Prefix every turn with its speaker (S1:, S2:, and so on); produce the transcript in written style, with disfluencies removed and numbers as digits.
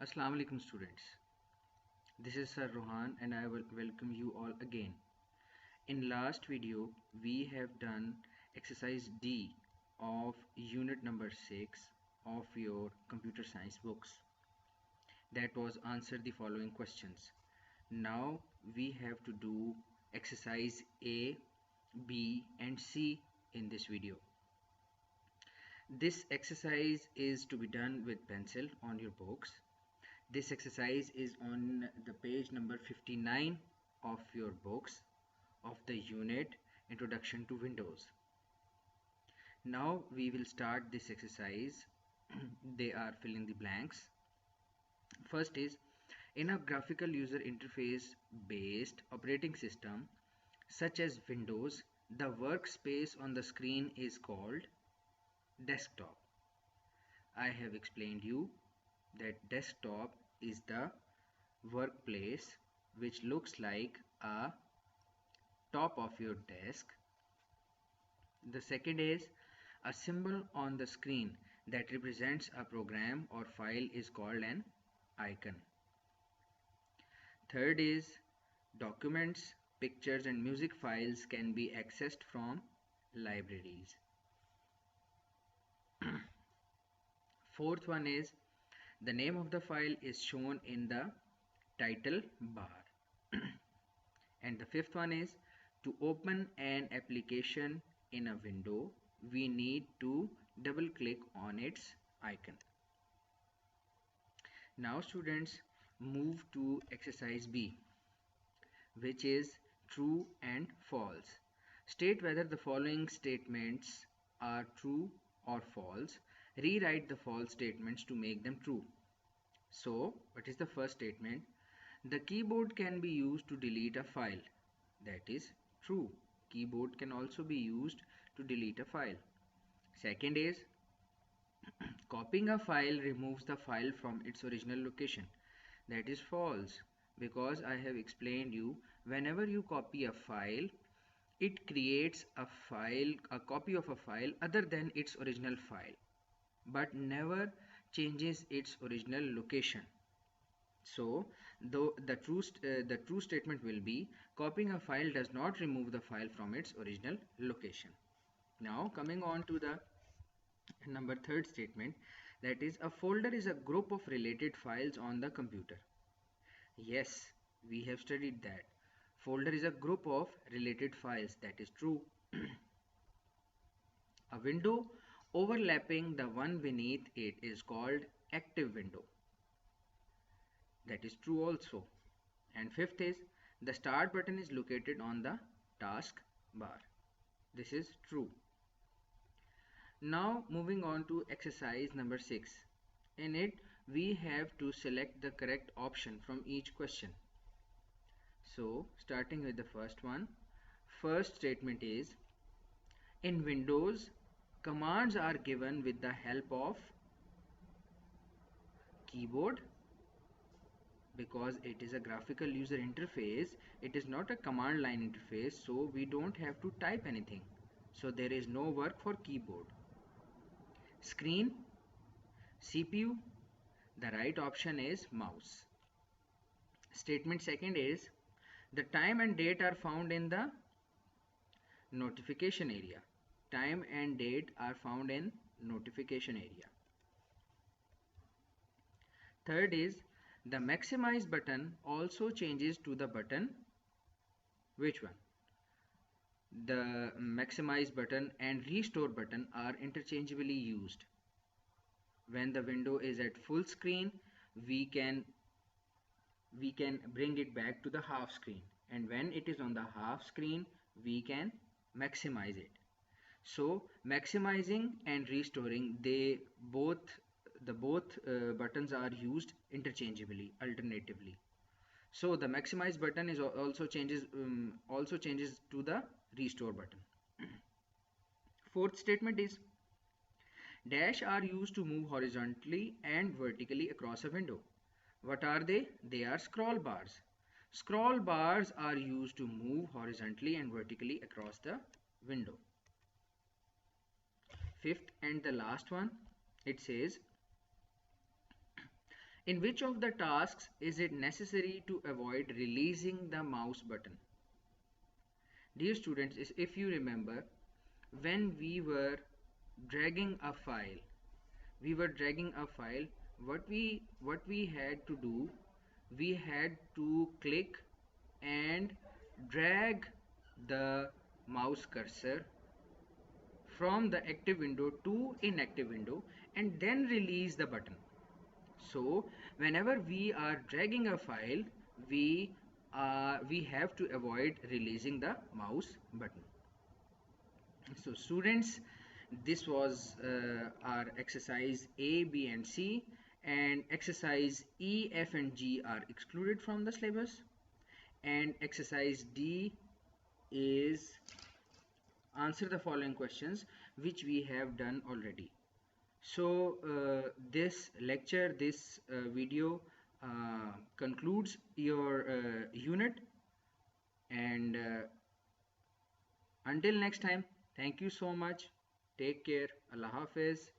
S1: Assalamu alaikum students. This is Sir Rohan and I will welcome you all again. In last video we have done exercise D of unit number 6 of your computer science books. That was answer the following questions. Now we have to do exercise A, B and C in this video. This exercise is to be done with pencil on your books. This exercise is on the page number 59 of your books of the unit Introduction to Windows. Now we will start this exercise. They are filling the blanks. First is, in a graphical user interface based operating system such as Windows, the workspace on the screen is called desktop. I have explained you that desktop is the workplace which looks like a top of your desk. The second is, a symbol on the screen that represents a program or file is called an icon. Third is, documents, pictures and music files can be accessed from libraries. Fourth one is, the name of the file is shown in the title bar. And the fifth one is, to open an application in a window, we need to double click on its icon. Now students, move to exercise B, which is true and false. State whether the following statements are true or false. Rewrite the false statements to make them true. So, what is the first statement? The keyboard can be used to delete a file. That is true. Keyboard can also be used to delete a file. Second is, copying a file removes the file from its original location. That is false, because I have explained you, whenever you copy a file, it creates a copy of a file other than its original file, but never changes its original location. So the true statement will be, copying a file does not remove the file from its original location. Now coming on to the number third statement, that is, a folder is a group of related files on the computer. Yes, we have studied that. Folder is a group of related files. That is true. A window overlapping the one beneath it is called active window. That is true also. And fifth is, the start button is located on the task bar. This is true. Now moving on to exercise number 6. In it we have to select the correct option from each question. So starting with the first one, first statement is, in Windows, commands are given with the help of keyboard. Because it is a graphical user interface, it is not a command line interface, so we don't have to type anything. So there is no work for keyboard. Screen, CPU, the right option is mouse. Statement second is, the time and date are found in the notification area. Time and date are found in notification area. Third is, the maximize button also changes to the button. Which one? The maximize button and restore button are interchangeably used. When the window is at full screen, we can bring it back to the half screen, and when it is on the half screen, we can maximize it. So maximizing and restoring, both buttons are used interchangeably, alternatively. So the maximize button is also changes to the restore button. Fourth statement is, dash are used to move horizontally and vertically across a window. What are they? They are scroll bars. Scroll bars are used to move horizontally and vertically across the window. Fifth and the last one, it says, In which of the tasks is it necessary to avoid releasing the mouse button? Dear students, if you remember, when dragging a file, we were dragging a file, what we had to do, we had to click and drag the mouse cursor from the active window to inactive window and then release the button. So whenever we are dragging a file, we have to avoid releasing the mouse button. So students, this was our exercise A, B and C, and exercise E, F and G are excluded from the syllabus, and exercise D is answer the following questions, which we have done already. So this lecture, this video concludes your unit, and until next time, thank you so much. Take care. Allah Hafiz.